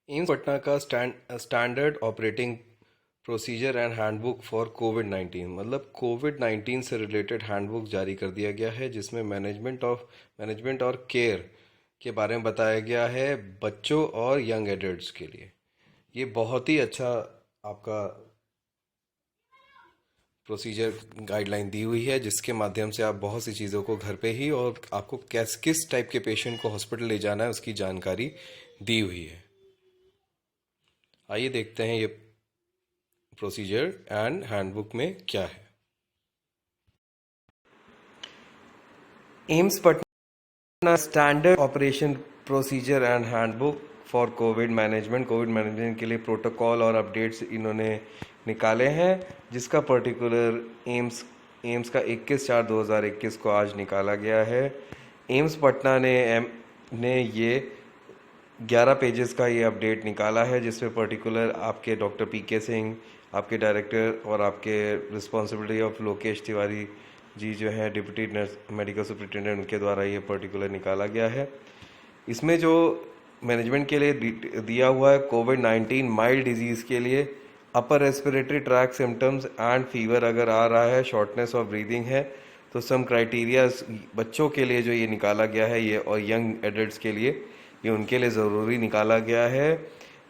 AIIMS Patna का standard operating procedure and handbook for कोविड-19 मतलब कोविड-19 से रिलेटेड हैंडबुक जारी कर दिया गया है, जिसमें मैनेजमेंट और केयर के बारे में बताया गया है बच्चों और यंग एडल्ट्स के लिए। ये बहुत ही अच्छा आपका प्रोसीजर गाइडलाइन दी हुई है, जिसके माध्यम से आप बहुत सी चीज़ों को घर पे ही और आपको किस टाइप के पेशेंट को हॉस्पिटल ले जाना है उसकी जानकारी दी हुई है। आइए देखते हैं ये प्रोसीजर एंड हैंडबुक में क्या है। AIIMS Patna standard operation procedure and handbook for Covid management के लिए प्रोटोकॉल और अपडेट्स इन्होंने निकाले हैं, जिसका पर्टिकुलर एम्स का 21/4/2021 को आज निकाला गया है। एम्स पटना ने ये 11 पेजेस का ये अपडेट निकाला है, जिसमें पर्टिकुलर आपके डॉक्टर पीके सिंह, आपके डायरेक्टर और आपके रिस्पॉन्सिबिलिटी ऑफ लोकेश तिवारी जी जो है डिप्टी नर्स मेडिकल सुपरिटेंडेंट, उनके द्वारा ये पर्टिकुलर निकाला गया है। इसमें जो मैनेजमेंट के लिए दिया हुआ है, कोविड-19 माइल्ड डिजीज़ के लिए upper respiratory tract symptoms and fever अगर आ रहा है, शॉर्टनेस ऑफ ब्रीदिंग है, तो सम क्राइटेरिया बच्चों के लिए जो ये निकाला गया है ये और यंग एडल्ट्स के लिए ये उनके लिए ज़रूरी निकाला गया है।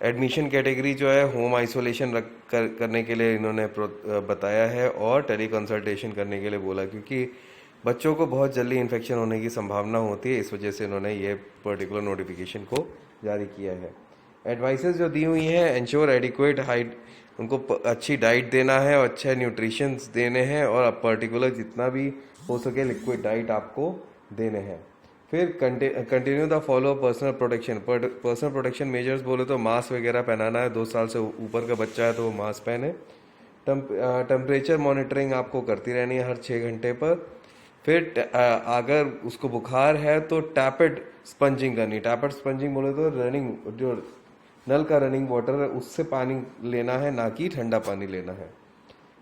एडमिशन कैटेगरी जो है होम आइसोलेशन करने के लिए इन्होंने बताया है और टेली कंसल्टेशन करने के लिए बोला, क्योंकि बच्चों को बहुत जल्दी इन्फेक्शन होने की संभावना होती है, इस वजह से इन्होंने ये पर्टिकुलर नोटिफिकेशन को जारी किया है। एडवाइसेस जो दी हुई हैं, एंश्योर एडिक्वेट हाइट, उनको अच्छी डाइट देना है और अच्छे न्यूट्रिशंस देने हैं और पर्टिकुलर जितना भी हो सके लिक्विड डाइट आपको देने हैं। फिर continue the follow personal protection measures बोले तो मास्क वगैरह पहनाना है, 2 साल से ऊपर का बच्चा है तो वो मास्क पहने। टेम्परेचर मॉनिटरिंग आपको करती रहनी है हर 6 घंटे पर। फिर अगर उसको बुखार है तो टैपेड स्पंजिंग करनी। टैपेड स्पंजिंग बोले तो रनिंग, जो नल का रनिंग वाटर है उससे पानी लेना है, ना कि ठंडा पानी लेना है।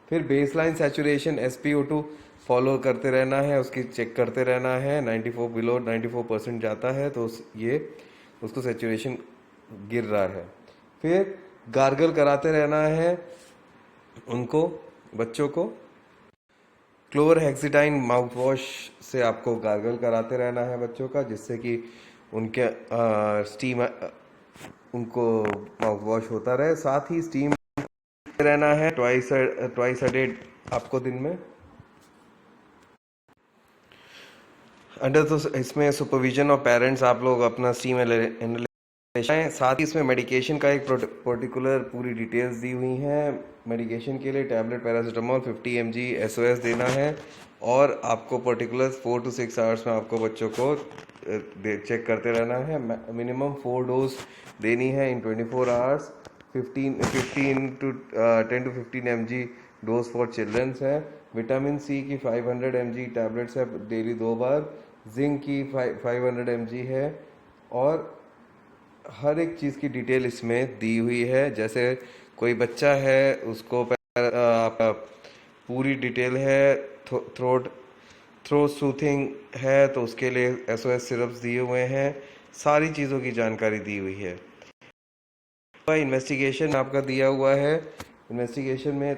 फिर बेसलाइन सैचुरेशन SpO2 फॉलो करते रहना है, उसकी चेक करते रहना है। 94 बिलो 94% जाता है तो ये उसको सैचुरेशन गिर रहा है। फिर गार्गल कराते रहना है उनको, बच्चों को क्लोरहेक्सिडाइन माउथ वॉश से आपको गार्गल कराते रहना है बच्चों का, जिससे कि उनके स्टीम उनको माउथ वॉश होता रहे। साथ ही स्टीम रहना है ट्वाइस अ डे आपको दिन में। अंडर तो इसमें सुपरविजन ऑफ पेरेंट्स आप लोग अपना स्टीम एनालिसिस। साथ ही इसमें मेडिकेशन का एक पर्टिकुलर पूरी डिटेल्स दी हुई हैं। मेडिकेशन के लिए टैबलेट पैरासीटामोल 50 mg SOS देना है और आपको पर्टिकुलर 4 to 6 आवर्स में आपको बच्चों को चेक करते रहना है। मिनिमम 4 डोज देनी है in 24 hours. 10 to 15 mg dose for childrens है। विटामिन सी की 500 mg टैबलेट्स है डेली 2 बार। जिंक की 500 mg है और हर एक चीज़ की डिटेल इसमें दी हुई है। जैसे कोई बच्चा है उसको पूरी डिटेल है। थ्रोट सूथिंग है तो उसके लिए SOS सिरप्स दिए हुए हैं। सारी चीज़ों की जानकारी दी हुई है। इन्वेस्टिगेशन आपका दिया हुआ है। इन्वेस्टिगेशन में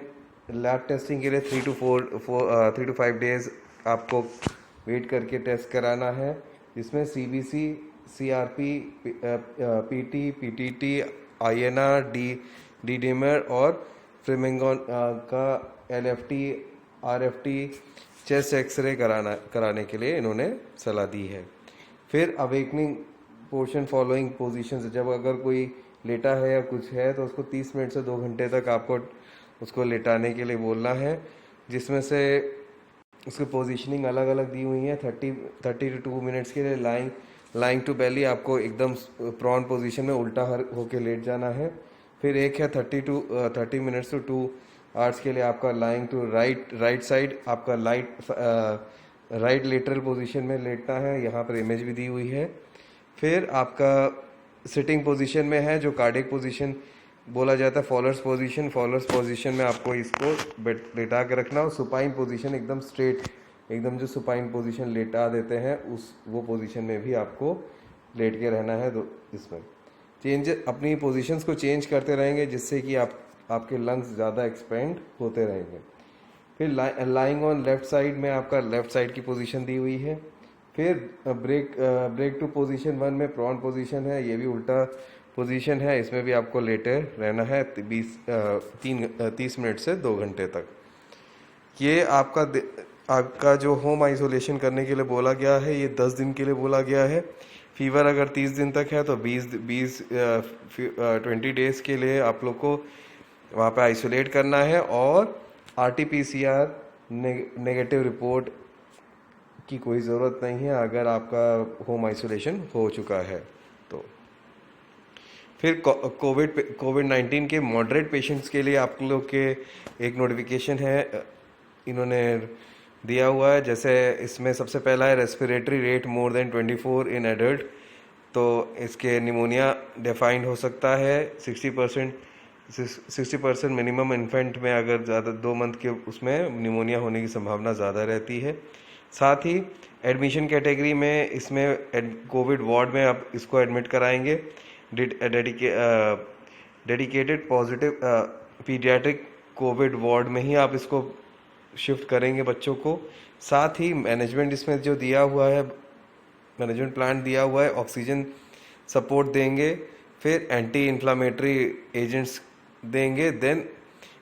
लैब टेस्टिंग के लिए 3 to 5 डेज आपको वेट करके टेस्ट कराना है, जिसमें CBC, CRP, PT, PTT, INR, D-dimer और फ्लेमिंगॉन का LFT, RFT चेस्ट एक्सरे कराने के लिए इन्होंने सलाह दी है। फिर अवेकनिंग पोर्शन फॉलोइंग पोजीशन, जब अगर कोई लेटा है या कुछ है तो उसको 30 मिनट से 2 घंटे तक आपको उसको लेटाने के लिए बोलना है, जिसमें से उसकी पोजीशनिंग अलग अलग दी हुई है। 30 to 2 मिनट्स के लिए लाइंग टू बेली, आपको एकदम प्रॉन पोजीशन में उल्टा होके लेट जाना है। फिर एक है 30 मिनट्स to 2 आवर्स के लिए आपका लाइंग टू राइट साइड, आपका राइट लेटरल पोजीशन में लेटना है। यहाँ पर इमेज भी दी हुई है। फिर आपका सिटिंग पोजीशन में है, जो कार्डियक पोजीशन बोला जाता है, फॉलोअर्स पोजीशन में आपको इसको लेटा के रखना। और सुपाइन पोजीशन एकदम स्ट्रेट, एकदम जो सुपाइन पोजीशन लेटा देते हैं वो पोजीशन में भी आपको लेट के रहना है इसमें। चेंज अपनी पोजीशंस को चेंज करते रहेंगे जिससे कि आपके लंग्स ज़्यादा एक्सपेंड होते रहेंगे। फिर लाइंग ऑन लेफ्ट साइड में आपका लेफ्ट साइड की पोजीशन दी हुई है। फिर ब्रेक टू पोजीशन 1 में प्रॉन पोजीशन है, ये भी उल्टा पोजीशन है, इसमें भी आपको लेटे रहना है 30 मिनट से 2 घंटे तक। ये आपका जो होम आइसोलेशन करने के लिए बोला गया है ये 10 दिन के लिए बोला गया है। फीवर अगर 30 दिन तक है तो 20 डेज के लिए आप लोग को वहाँ पे आइसोलेट करना है और RT-PCR नेगेटिव रिपोर्ट की कोई ज़रूरत नहीं है अगर आपका होम आइसोलेशन हो चुका है तो। फिर कोविड-19 के मॉडरेट पेशेंट्स के लिए आप लोग के एक नोटिफिकेशन है इन्होंने दिया हुआ है। जैसे इसमें सबसे पहला है respiratory rate more than 24 in adult, तो इसके निमोनिया डिफाइंड हो सकता है 60% मिनिमम इन्फेंट में अगर ज़्यादा 2 मंथ के उसमें निमोनिया होने की संभावना ज़्यादा रहती है। साथ ही एडमिशन कैटेगरी में इसमें कोविड वार्ड में आप इसको एडमिट कराएंगे। Dedicated positive paediatric Covid ward में ही आप इसको शिफ्ट करेंगे बच्चों को। साथ ही मैनेजमेंट इसमें जो दिया हुआ है, मैनेजमेंट प्लान दिया हुआ है, ऑक्सीजन सपोर्ट देंगे, फिर एंटी इन्फ्लामेटरी एजेंट्स देंगे, देन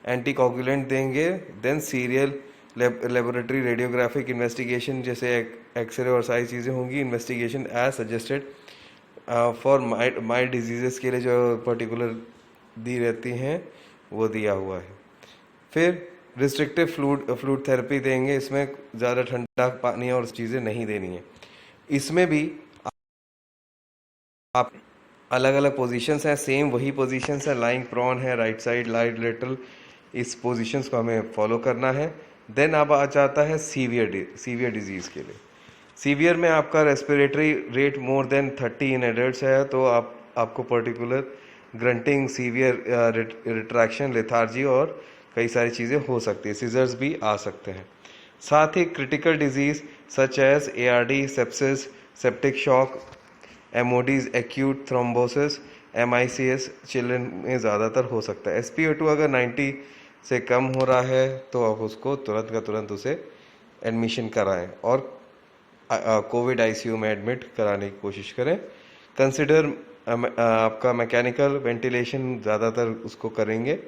एंटी कोगुलेंट देंगे, then serial laboratory radiographic investigation जैसे एक्सरे और सारी चीज़ें होंगी। Investigation as suggested for mild diseases के लिए जो पर्टिकुलर दी रहती हैं वो दिया हुआ है। फिर रिस्ट्रिक्टिव फ्लूइड थेरेपी देंगे, इसमें ज़्यादा ठंडा पानी और चीज़ें नहीं देनी है। इसमें भी आप अलग अलग पोजीशंस हैं, सेम वही पोजीशंस है, लाइंग प्रॉन है, राइट साइड लाइट लेटरल, इस पोजीशंस को हमें फॉलो करना है। देन अब आ जाता है सीवियर डिजीज़ के लिए। सीवियर में आपका respiratory rate more than 30 in adults है तो आपको particular grunting, severe retraction, lethargy और कई सारी चीज़ें हो सकती है, सीजर्स भी आ सकते हैं। साथ ही critical diseases such as ARD, sepsis, septic shock, MODs, acute thrombosis, MICS children में ज़्यादातर हो सकता है। SpO2 अगर 90 से कम हो रहा है तो आप उसको तुरंत का तुरंत उसे एडमिशन कराएं और कोविड ICU में एडमिट कराने की कोशिश करें। कंसिडर आपका मैकेनिकल वेंटिलेशन ज़्यादातर उसको करेंगे।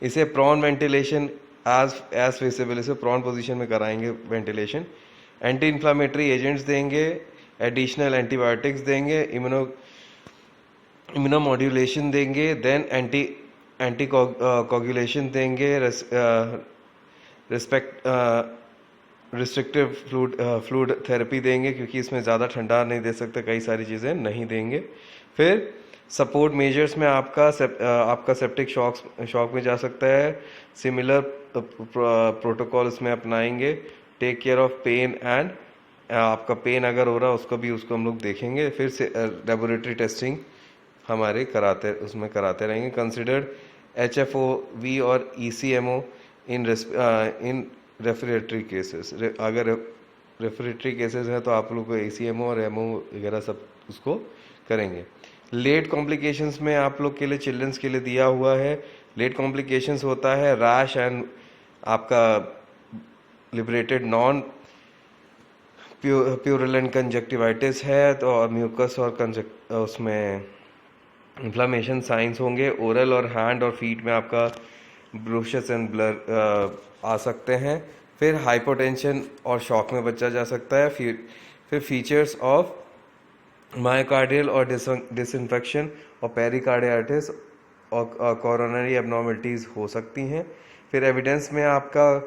इसे प्रॉन वेंटिलेशन एज फेसिबल, इसे प्रॉन पोजीशन में कराएंगे वेंटिलेशन। एंटी इन्फ्लामेटरी एजेंट्स देंगे, एडिशनल एंटीबायोटिक्स देंगे, इम्यूनोमॉड्यूलेशन देंगे, देन एंटी कोगुलेशन देंगे, रिस्ट्रिक्टिव फ्लूइड थेरेपी देंगे क्योंकि इसमें ज़्यादा ठंडा नहीं दे सकते, कई सारी चीज़ें नहीं देंगे। फिर सपोर्ट मेजर्स में आपका सेप्टिक शॉक में जा सकता है, सिमिलर प्रोटोकॉल इसमें अपनाएंगे। Take care of pain and आपका पेन अगर हो रहा है उसको हम लोग देखेंगे। फिर से लेबोरेटरी टेस्टिंग हमारे कराते रहेंगे। कंसिडर्ड HFOV और ECMO इन रेफ्रिजरेटरी केसेस। अगर रेफ्रिजरेटरी केसेस हैं तो आप लोग को ECMO और MO वगैरह सब उसको करेंगे। लेट कॉम्प्लिकेशंस में आप लोग के लिए चिल्ड्रंस के लिए दिया हुआ है। लेट कॉम्प्लिकेशंस होता है रैश एंड आपका लिबरेटेड नॉन प्यूरुलेंट कंजक्टिवाइटिस है तो और म्यूकस और उसमें इन्फ्लामेशन साइंस होंगे। ओरल और हैंड और फीट में आपका ब्रूशेस एंड ब्लर आ सकते हैं। फिर हाइपोटेंशन और शॉक में बचा जा सकता है। फिर फीचर्स ऑफ मायोकार्डियल और डिसइंफेक्शन और पेरिकार्डियाटिस और कोरोनरी एबनॉर्मलिटीज़ हो सकती हैं। फिर एविडेंस में आपका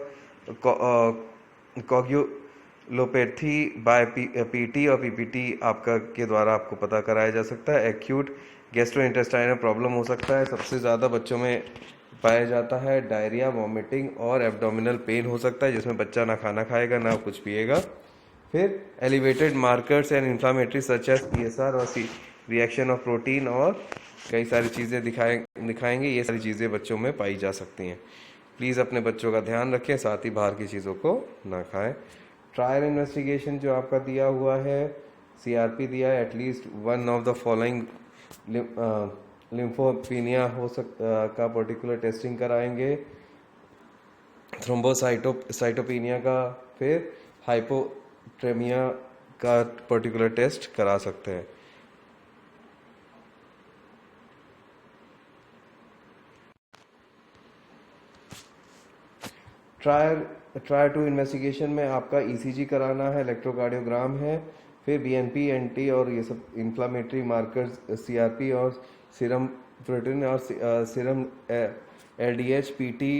कोगुलोपैथी बाय PT और PPT आपका के द्वारा आपको पता कराया जा सकता है। एक्यूट गैस्ट्रोइंटेस्टाइनल प्रॉब्लम हो सकता है, सबसे ज़्यादा बच्चों में पाया जाता है। डायरिया, वॉमिटिंग और एब्डोमिनल पेन हो सकता है जिसमें बच्चा ना खाना खाएगा ना कुछ पिएगा। फिर elevated markers and inflammatory such as PSR और रिएक्शन ऑफ प्रोटीन और कई सारी चीज़ें दिखाएंगे। ये सारी चीज़ें बच्चों में पाई जा सकती हैं। प्लीज़ अपने बच्चों का ध्यान रखें, साथ ही बाहर की चीज़ों को ना खाएं। ट्रायल इन्वेस्टिगेशन जो आपका दिया हुआ है, CRP दिया है, at least one of the following lymphopenia का पर्टिकुलर टेस्टिंग कराएंगे, थ्रोम्बोसाइटोपीनिया का, फिर हाइपोट्रेमिया का पर्टिकुलर टेस्ट करा सकते हैं। ट्रायर टू इन्वेस्टिगेशन में आपका ईसीजी कराना है, इलेक्ट्रोकार्डियोग्राम है, फिर बीएनपी, एनटी और ये सब इन्फ्लामेटरी मार्कर्स, सीआरपी और सीरम प्रोटीन और सीरम एलडीएच, पीटी,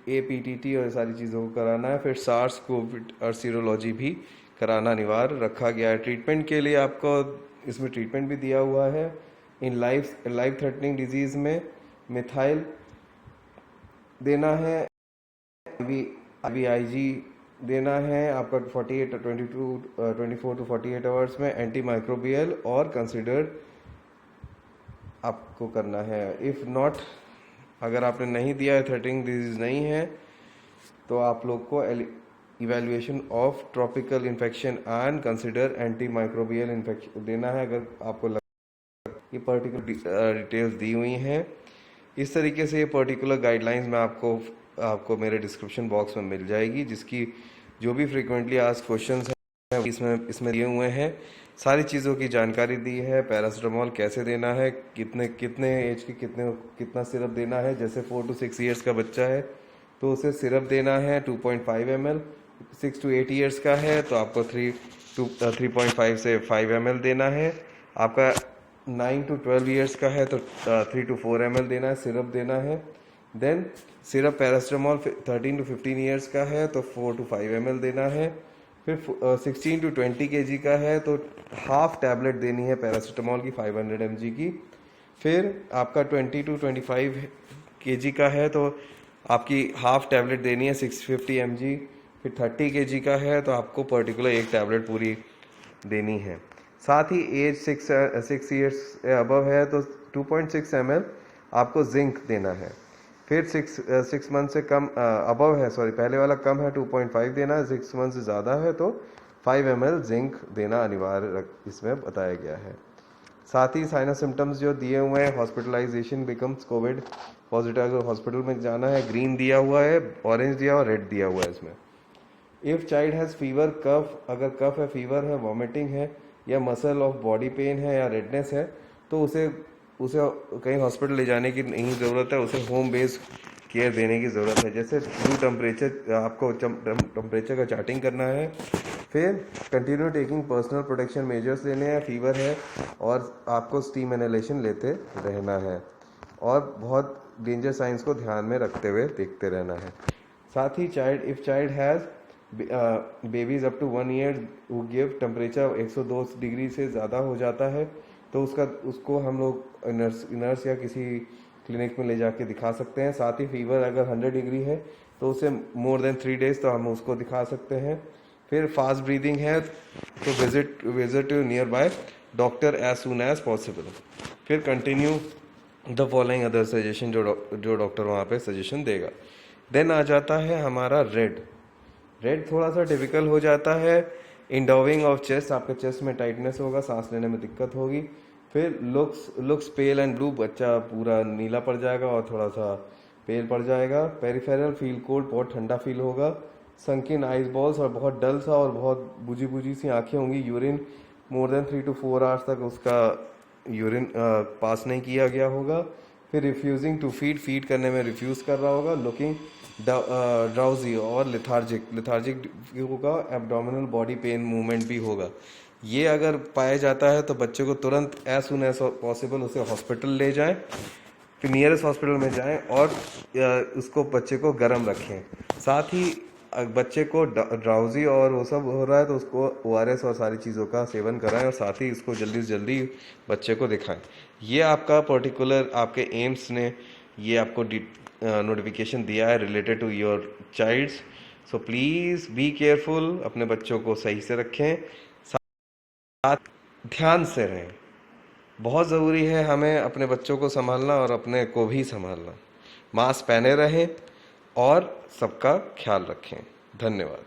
एपीटीटी और सारी चीज़ों को कराना है। फिर सार्स कोविड और सीरोलॉजी भी कराना अनिवार्य रखा गया है। ट्रीटमेंट के लिए आपको इसमें ट्रीटमेंट भी दिया हुआ है। इन लाइफ थ्रेटनिंग डिजीज़ में मिथाइल देना है, IVIG देना है आपका 24 to 48 आवर्स में, एंटी माइक्रोबियल और कंसिडर्ड आपको करना है। इफ़ नॉट, अगर आपने नहीं दिया है, थ्रेटनिंग डिजीज नहीं है, तो आप लोग को evaluation of tropical infection and consider anti microbial infection देना है। अगर आपको ये पर्टिकुलर डिटेल्स दी हुई हैं, इस तरीके से ये पर्टिकुलर गाइडलाइंस मैं आपको मेरे डिस्क्रिप्शन बॉक्स में मिल जाएगी, जिसकी जो भी फ्रिक्वेंटली आस्क्ड क्वेश्चंस हैं इसमें दिए हुए हैं। सारी चीज़ों की जानकारी दी है। पैरासिटामोल कैसे देना है, कितने एज की कितना सिरप देना है। जैसे 4 to 6 ईयर्स का बच्चा है तो उसे सिरप देना है 2.5 ml। 6 to 8 ईयर्स का है तो आपको 3.5 से 5 ml देना है। आपका 9 to 12 ईयर्स का है तो 3 to 4 ml देना है, सिरप देना है। Then syrup paracetamol 13 to 15 years का है तो 4 to 5 ml देना है। फिर 16 to 20 kg का है तो हाफ टैबलेट देनी है पैरासिटामोल की 500 mg की। फिर आपका 20 to 25 kg का है तो आपकी हाफ टैबलेट देनी है 650 mg। फिर 30 kg का है तो आपको पर्टिकुलर एक टैबलेट पूरी देनी है। साथ ही एज 6 ईयर्स अबव है तो 2.6 ml आपको जिंक देना है। फिर 6 मंथ से कम अबव है, सॉरी पहले वाला कम है 2.5 देना है, 6 मंथ से ज़्यादा है तो 5 ml जिंक देना अनिवार्य इसमें बताया गया है। साथ ही साइनस सिम्टम्स जो दिए हुए हैं, हॉस्पिटलाइजेशन बिकम्स कोविड पॉजिटिव, अगर हॉस्पिटल में जाना है, ग्रीन दिया हुआ है, ऑरेंज दिया हुआ, रेड दिया हुआ है इसमें। इफ़ चाइल्ड हैज़ फीवर, कफ, अगर कफ है, फीवर है, वॉमिटिंग है या मसल ऑफ बॉडी पेन है या रेडनेस है तो उसे कहीं हॉस्पिटल ले जाने की नहीं ज़रूरत है, उसे होम बेस्ड केयर देने की ज़रूरत है। जैसे रूम टेम्परेचर, आपको टेम्परेचर का चार्टिंग करना है। फिर continue taking personal protection measures लेने हैं। फीवर है और आपको स्टीम इनहेलेशन लेते रहना है और बहुत डेंजर साइंस को ध्यान में रखते हुए देखते रहना है। साथ ही if child has babies up to 1 year who give temperature 102 degree से ज़्यादा हो जाता है तो उसको हम लोग नर्स या किसी क्लिनिक में ले जाके दिखा सकते हैं। साथ ही फीवर अगर 100 डिग्री है तो उसे मोर देन 3 डेज तो हम उसको दिखा सकते हैं। फिर फास्ट ब्रीदिंग है तो visit nearby doctor as soon as possible. फिर continue the following other suggestion जो डॉक्टर वहाँ पे सजेशन देगा। देन आ जाता है हमारा रेड थोड़ा सा डिफिकल्ट हो जाता है। इंडोविंग ऑफ चेस्ट, आपके चेस्ट में टाइटनेस होगा, सांस लेने में दिक्कत होगी। फिर लुक्स पेल एंड ब्लू, बच्चा पूरा नीला पड़ जाएगा और थोड़ा सा पेल पड़ जाएगा। पेरिफेरल फील कोल्ड, बहुत ठंडा फील होगा। संकिन आइज बॉल्स, और बहुत डल सा और बहुत बुझी सी आंखें होंगी। Urine more than 3 to 4 hours तक उसका यूरिन पास नहीं किया गया होगा। फिर रिफ्यूजिंग टू फीड करने में रिफ्यूज़ कर रहा होगा। लुकिंग ड्राउजी और लिथार्जिक होगा। एब्डोमिनल बॉडी पेन मूवमेंट भी होगा। ये अगर पाया जाता है तो बच्चे को तुरंत एज सुन एज पॉसिबल उसे हॉस्पिटल ले जाएं, फिर नियरेस्ट हॉस्पिटल में जाएं और उसको बच्चे को गर्म रखें। साथ ही बच्चे को ड्राउजी और वो सब हो रहा है तो उसको ORS और सारी चीज़ों का सेवन कराएं और साथ ही इसको जल्दी से जल्दी बच्चे को दिखाएं। ये आपका पर्टिकुलर आपके एम्स ने ये आपको नोटिफिकेशन दिया है related to your childs. So please be careful, अपने बच्चों को सही से रखें, साथ ध्यान से रहें। बहुत ज़रूरी है हमें अपने बच्चों को संभालना और अपने को भी संभालना। मास्क पहने रहें और सबका ख्याल रखें। धन्यवाद।